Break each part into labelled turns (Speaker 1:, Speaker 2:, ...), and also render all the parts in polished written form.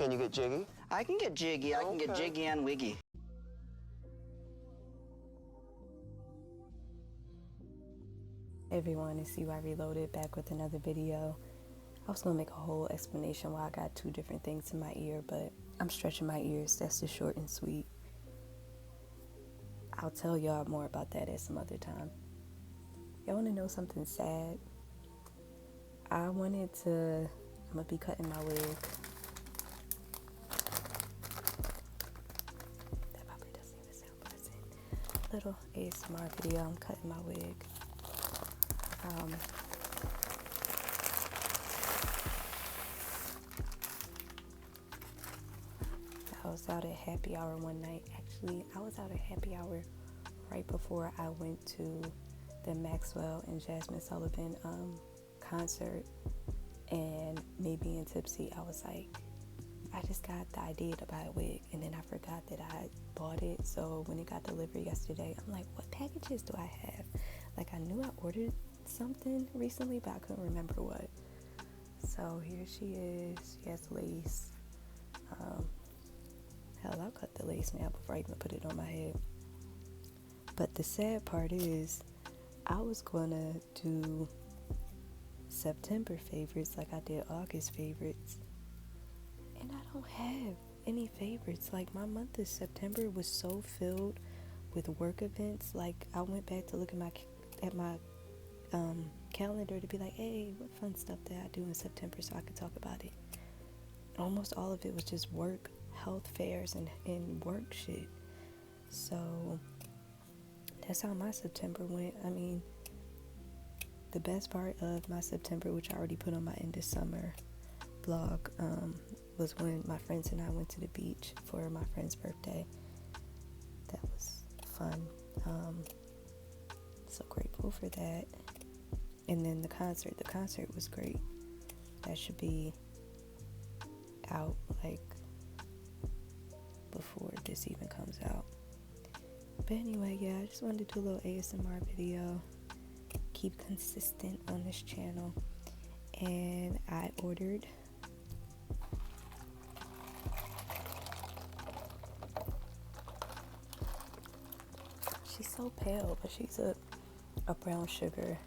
Speaker 1: Can you get jiggy?
Speaker 2: I can get jiggy. I can get jiggy and wiggy.
Speaker 3: Hey everyone, it's CY Reloaded back with another video. I was gonna make a whole explanation why I got two different things in my ear, but I'm stretching my ears. That's just short and sweet. I'll tell y'all more about that at some other time. Y'all wanna know something sad? I'm gonna be cutting my wig. That probably doesn't even sound pleasant. Little ASMR video, I'm cutting my wig. I was out at happy hour one night. Actually, I was out at happy hour right before I went to the Maxwell and Jasmine Sullivan concert. And me being tipsy, I was like, I just got the idea to buy a wig, and then I forgot that I bought it. So when it got delivered yesterday, I'm like, what packages do I have? Like, I knew I ordered something recently, but I couldn't remember what. So here she is. She has lace. Hell, I'll cut the lace now before I even put it on my head. But the sad part is, I was gonna do September favorites like I did August favorites, and I don't have any favorites. Like, my month of September was so filled with work events. Like, I went back to look at my calendar to be like, hey, what fun stuff did I do in September so I could talk about it. Almost all of it was just work, health fairs, and work shit. So that's how my September went. I mean, the best part of my September, which I already put on my end of summer vlog, was when my friends and I went to the beach for my friend's birthday. That was fun. So grateful for that. And then the concert was great. That should be out like before this even comes out. But anyway, yeah, I just wanted to do a little ASMR video. Keep consistent on this channel. And I ordered she's so pale, but she's a brown sugar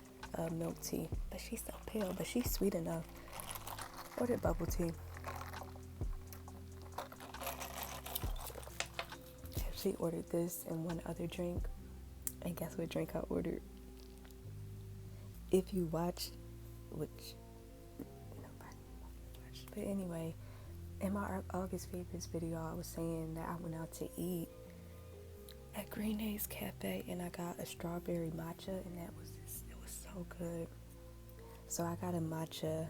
Speaker 3: milk tea, but she's so pale, but she's sweet enough. Ordered bubble tea. She ordered this and one other drink, and guess what drink I ordered? If you watched, which nobody watched, but anyway, in my August favorites video, I was saying that I went out to eat at Green Days Cafe, and I got a strawberry matcha, and it was so good. So I got a matcha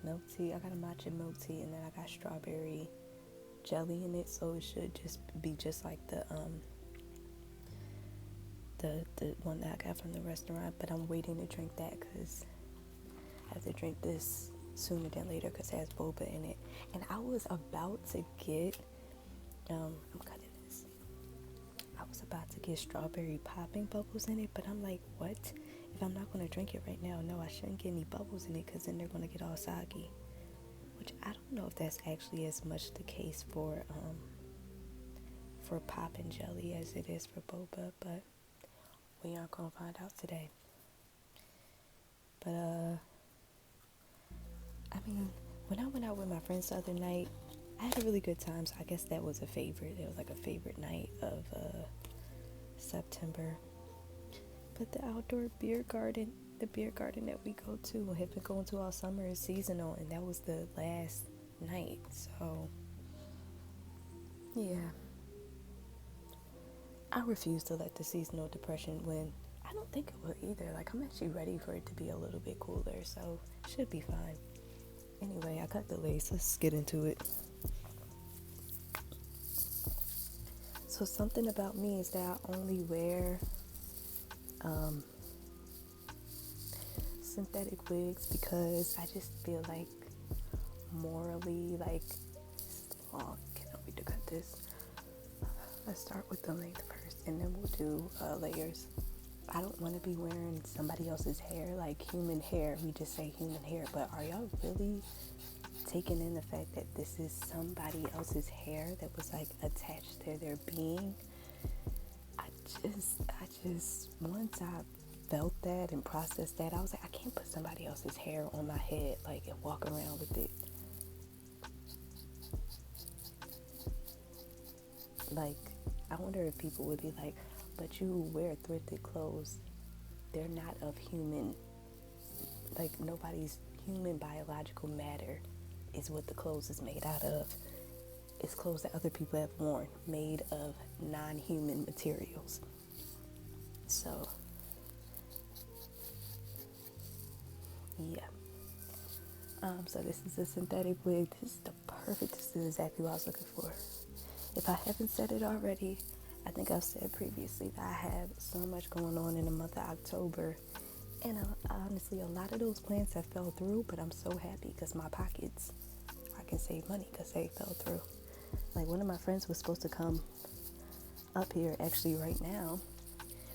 Speaker 3: milk tea. I got a matcha milk tea, and then I got strawberry jelly in it. So it should just be just like the one that I got from the restaurant. But I'm waiting to drink that because I have to drink this sooner than later because it has boba in it. And I was about to get I'm cutting this. I was about to get strawberry popping bubbles in it, but I'm like, what? If I'm not going to drink it right now, no, I shouldn't get any bubbles in it because then they're going to get all soggy. Which I don't know if that's actually as much the case for popping jelly as it is for boba, but we aren't going to find out today. But I mean, when I went out with my friends the other night, I had a really good time. So I guess that was a favorite. It was like a favorite night of September. But the outdoor beer garden, the beer garden that we go to and have been going to all summer, is seasonal, and that was the last night. So yeah, I refuse to let the seasonal depression win. I don't think it will either. Like, I'm actually ready for it to be a little bit cooler, so it should be fine. Anyway, I cut the lace. Let's get into it. So something about me is that I only wear synthetic wigs because I just feel like morally, like, long. Cannot wait to cut this. Let's start with the length first, and then we'll do layers. I don't want to be wearing somebody else's hair, like human hair. We just say human hair, but are y'all really taking in the fact that this is somebody else's hair that was like attached to their being, I just, once I felt that and processed that, I was like, I can't put somebody else's hair on my head, like, and walk around with it. Like, I wonder if people would be like, but you wear thrifted clothes. They're not of human, like, nobody's human biological matter is what the clothes is made out of. It's clothes that other people have worn, made of non-human materials. So, yeah. So this is a synthetic wig. This is exactly what I was looking for. If I haven't said it already, I think I've said previously that I have so much going on in the month of October. And honestly, a lot of those plans have fell through, but I'm so happy because my pockets, I can save money because they fell through. Like, one of my friends was supposed to come up here actually right now,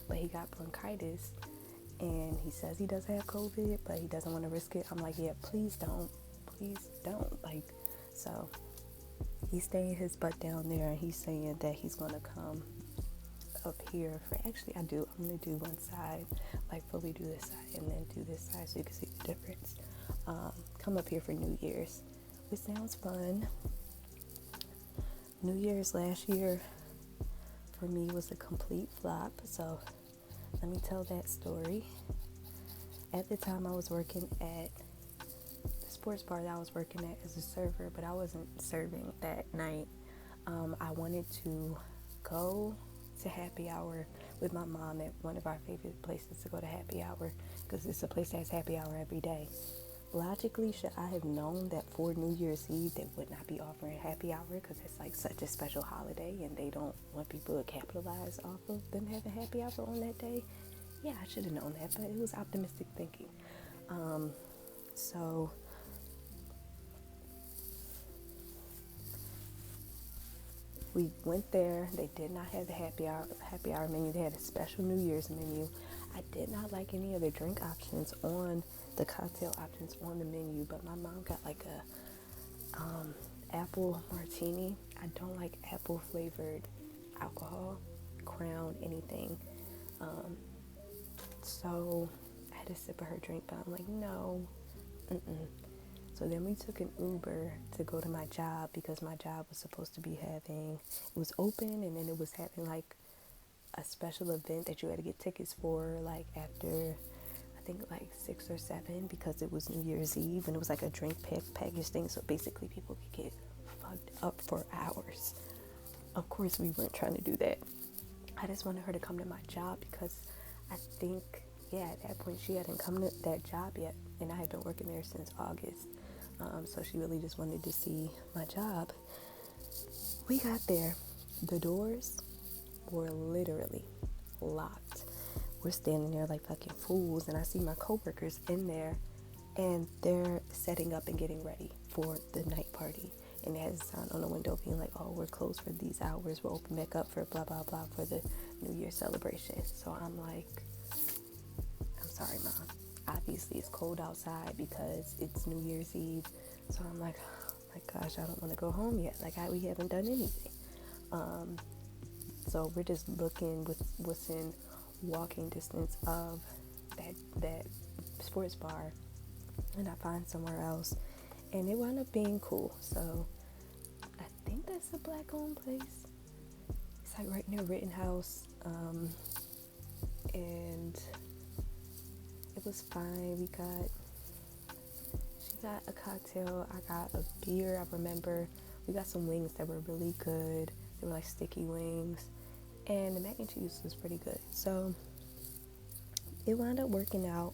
Speaker 3: but he got bronchitis, and he says he doesn't have COVID, but he doesn't want to risk it. I'm like, yeah, please don't. Like, so he's staying his butt down there, and he's saying that he's going to come up here for, actually, I'm going to do one side, like fully do this side, and then do this side so you can see the difference. Come up here for New Year's, which sounds fun. New Year's last year for me was a complete flop, so let me tell that story. At the time, I was working at the sports bar that I was working at as a server, but I wasn't serving that night. I wanted to go to happy hour with my mom at one of our favorite places to go to happy hour, because it's a place that has happy hour every day. Logically, should I have known that for New Year's Eve they would not be offering happy hour because it's like such a special holiday and they don't want people to capitalize off of them having happy hour on that day? Yeah, I should have known that, but it was optimistic thinking. So we went there. They did not have the happy hour menu. They had a special New Year's menu. I did not like any of the drink options on the cocktail options on the menu, but my mom got like a apple martini. I don't like apple flavored alcohol, Crown, anything. So I had a sip of her drink, but I'm like, no. So then we took an Uber to go to my job, because my job was supposed to be having, it was open, and then it was having like a special event that you had to get tickets for, like after I think like 6 or 7, because it was New Year's Eve, and it was like a drink package thing, so basically people could get fucked up for hours. Of course we weren't trying to do that. I just wanted her to come to my job because I think, yeah, at that point she hadn't come to that job yet, and I had been working there since August. So she really just wanted to see my job. We got there. The doors were literally locked. We're standing there like fucking fools, and I see my coworkers in there, and they're setting up and getting ready for the night party. And it has a sign on the window being like, oh, we're closed for these hours. We'll open back up for blah, blah, blah for the New Year celebration. So I'm like, I'm sorry, Mom. Obviously, it's cold outside because it's New Year's Eve. So I'm like, oh my gosh, I don't want to go home yet. Like, we haven't done anything. So we're just looking with what's in walking distance of that sports bar, and I find somewhere else, and it wound up being cool. So I think that's a black-owned place. It's like right near Rittenhouse, and it was fine. She got a cocktail, I got a beer. I remember we got some wings that were really good. They were like sticky wings, and the mac and cheese was pretty good. So it wound up working out,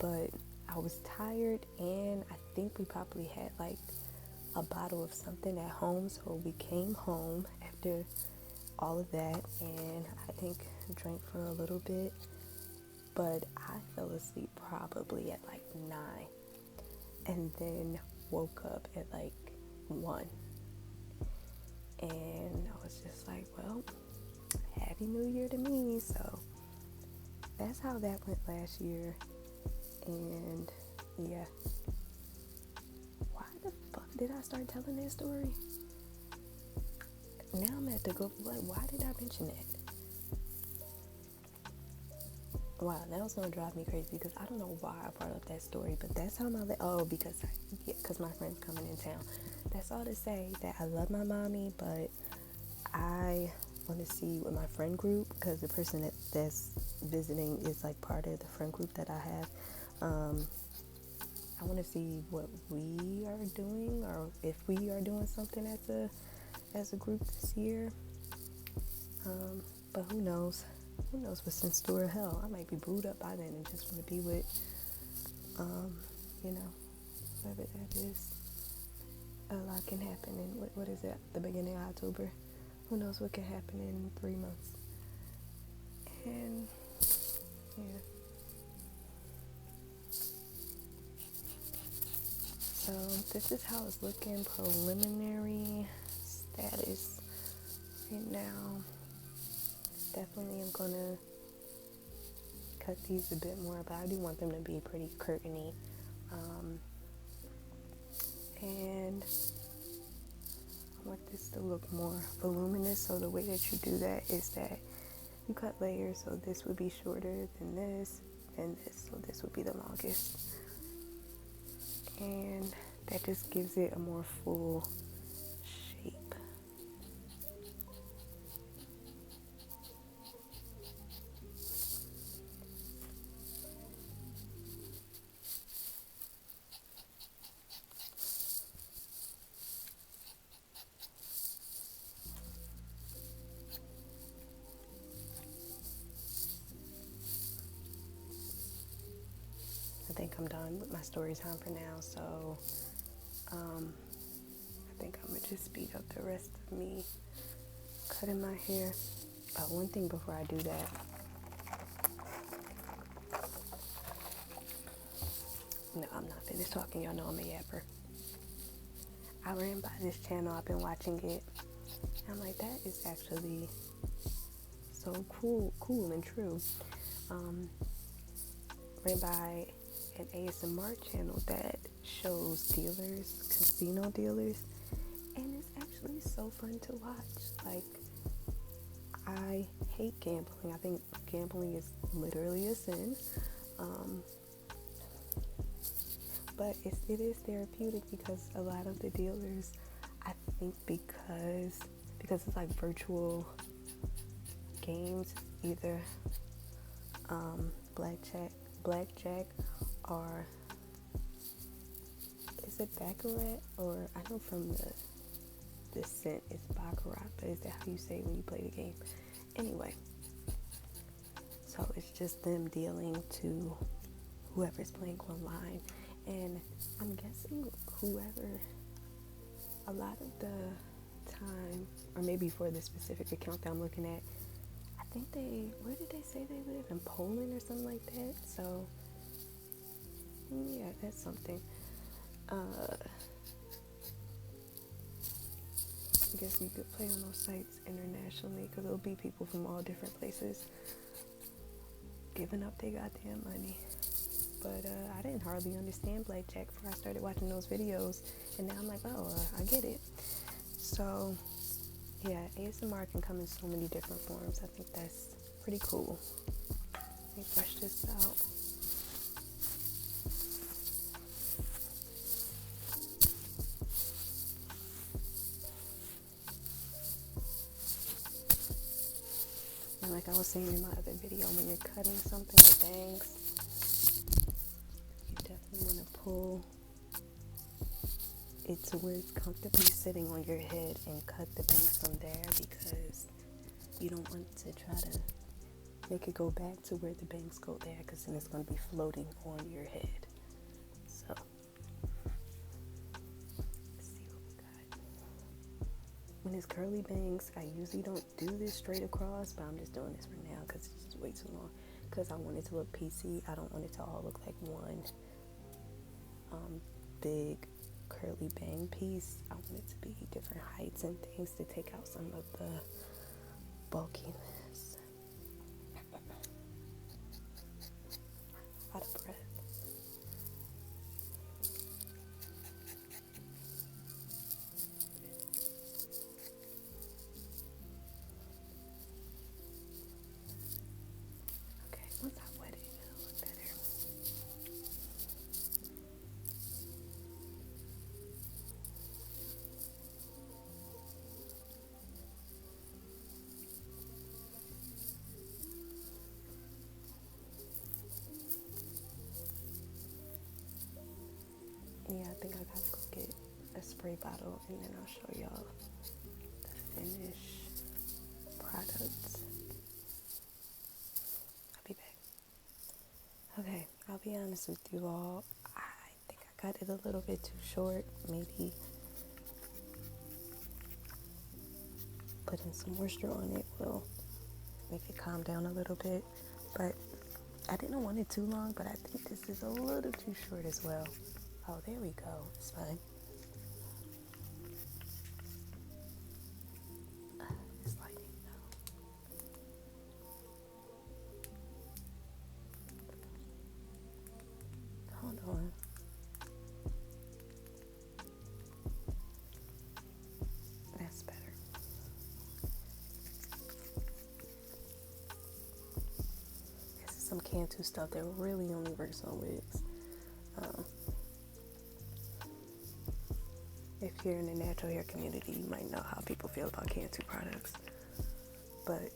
Speaker 3: but I was tired, and I think we probably had like a bottle of something at home. So we came home after all of that, and I think drank for a little bit, but I fell asleep probably at like 9, and then woke up at like 1. And I was just like, well, Happy New Year to me. So that's how that went last year. And yeah, why the fuck Did I start telling that story? Now I'm at to go, like, why did I mention that? Wow, now it's gonna drive me crazy because I don't know why I brought up that story, but that's how because my friend's coming in town. That's all to say that I love my mommy, but I want to see what my friend group, because the person that's visiting is like part of the friend group that I have. I want to see what we are doing, or if we are doing something as a group this year. But who knows? Who knows what's in store? Hell, I might be booed up by then and just want to be with, whoever that is. A lot can happen in, what is it, the beginning of October? Who knows what can happen in 3 months? And, yeah. So, this is how it's looking, preliminary status right now. Definitely I'm gonna cut these a bit more, but I do want them to be pretty curtainy. And I want this to look more voluminous, so the way that you do that is that you cut layers, so this would be shorter than this, and this, so this would be the longest. And that just gives it a more full shape. I think I'm done with my story time for now, so I think I'm gonna just speed up the rest of me cutting my hair. One thing before I do that, no, I'm not finished talking. Y'all know I'm a yapper. I ran by this channel, I've been watching it, and I'm like, that is actually so cool and true. Ran by an ASMR channel that shows dealers, casino dealers, and it's actually so fun to watch. Like, I hate gambling. I think gambling is literally a sin. But it is therapeutic because a lot of the dealers, I think because it's like virtual games, either blackjack or is it baccarat, or I know from the scent it's baccarat, but is that how you say it when you play the game? Anyway, so it's just them dealing to whoever's playing online, and I'm guessing a lot of the time, or maybe for the specific account that I'm looking at, I think where did they say they live? In Poland or something like that. So yeah, that's something. I guess you could play on those sites internationally, because there'll be people from all different places giving up their goddamn money. But I didn't hardly understand blackjack before I started watching those videos, and now I'm like, oh, I get it. So yeah, ASMR can come in so many different forms. I think that's pretty cool. Let me brush this out. And like I was saying in my other video, when you're cutting something with bangs, you definitely want to pull it to where it's comfortably sitting on your head and cut the bangs from there, because you don't want to try to make it go back to where the bangs go there, because then it's going to be floating on your head. So let's see what we got. When it's curly bangs, I usually don't do this straight across, but I'm just doing this for now because it's just way too long, because I want it to look PC. I don't want it to all look like one big curly bang piece. I want it to be different heights and things to take out some of the bulkiness. Out of breath. spray bottle, and then I'll show y'all the finished products. I'll be back. Okay, I'll be honest with you all. I think I got it a little bit too short. Maybe putting some moisture on it will make it calm down a little bit. But I didn't want it too long, but I think this is a little too short as well. Oh, there we go. It's fine. This lighting, no. Hold on. That's better. This is some Cantu stuff that really only works on wigs. If you're in the natural hair community, you might know how people feel about Cantu products. But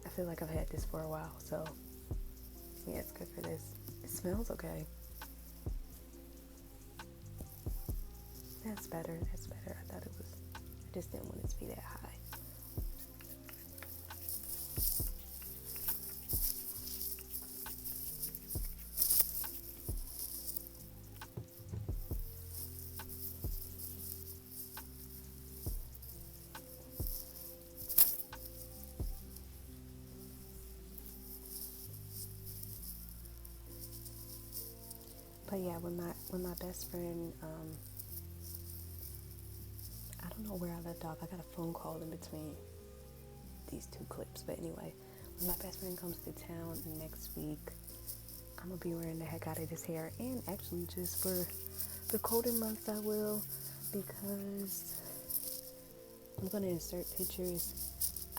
Speaker 3: I feel like I've had this for a while, so yeah, it's good for this. It smells okay. That's better. That's better. I thought it was. I just didn't want it to be that high. But yeah, when my best friend, I don't know where I left off. I got a phone call in between these two clips. But anyway, when my best friend comes to town next week, I'm gonna be wearing the heck out of this hair. And actually, just for the colder months, I will, because I'm gonna insert pictures.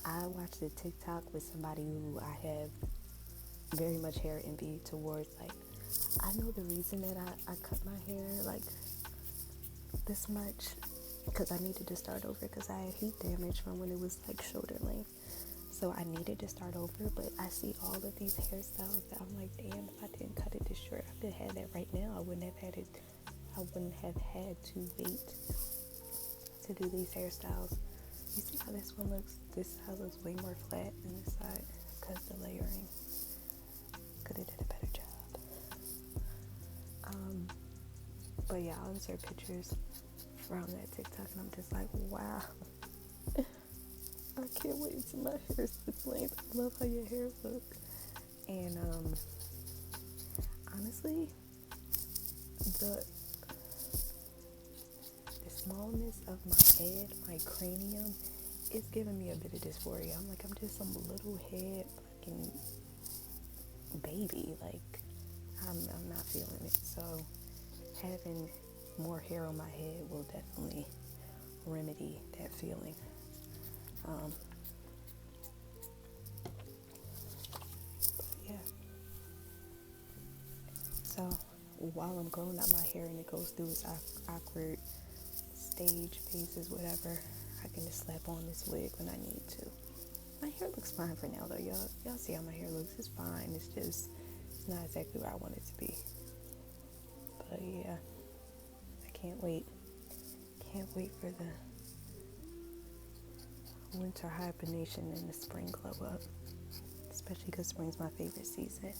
Speaker 3: I watched a TikTok with somebody who I have very much hair envy towards. Like, I know the reason that I cut my hair like this much, because I needed to start over, because I had heat damage from when it was like shoulder length. So I needed to start over, but I see all of these hairstyles that I'm like, damn, if I didn't cut it this short, I could have had that right now. I wouldn't have had to wait to do these hairstyles. You see how this one looks? This side looks way more flat than this side because the layering. Could have did a better job. But yeah, I'll insert pictures from that TikTok, and I'm just like, wow. I can't wait till my hair's this length. I love how your hair looks. And honestly, the smallness of my head, my cranium, is giving me a bit of dysphoria. I'm like, I'm just some little head fucking baby. Like, I'm not feeling it. So having more hair on my head will definitely remedy that feeling. Yeah. So while I'm growing out my hair and it goes through its awkward stage phases, whatever, I can just slap on this wig when I need to. My hair looks fine for now, though. Y'all see how my hair looks. It's fine. It's just, it's not exactly where I want it to be. But yeah, I can't wait. Can't wait for the winter hibernation and the spring glow up. Especially because spring's my favorite season.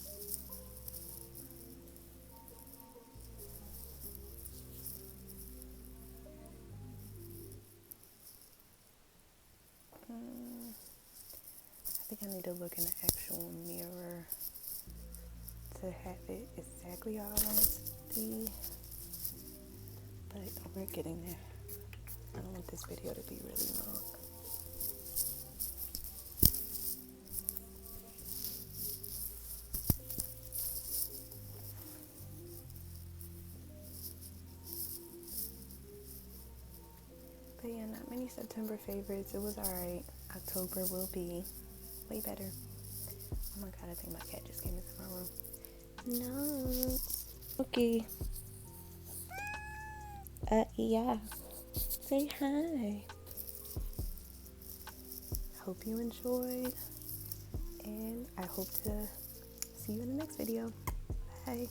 Speaker 3: I think I need to look in the actual mirror to have it exactly how I want it to be. But we're getting there. I don't want this video to be really long. But yeah, not many September favorites. It was alright. October will be way better. Oh my god, I think my cat just came into my room. No. Okay. Yeah. Say hi. Hope you enjoyed. And I hope to see you in the next video. Bye.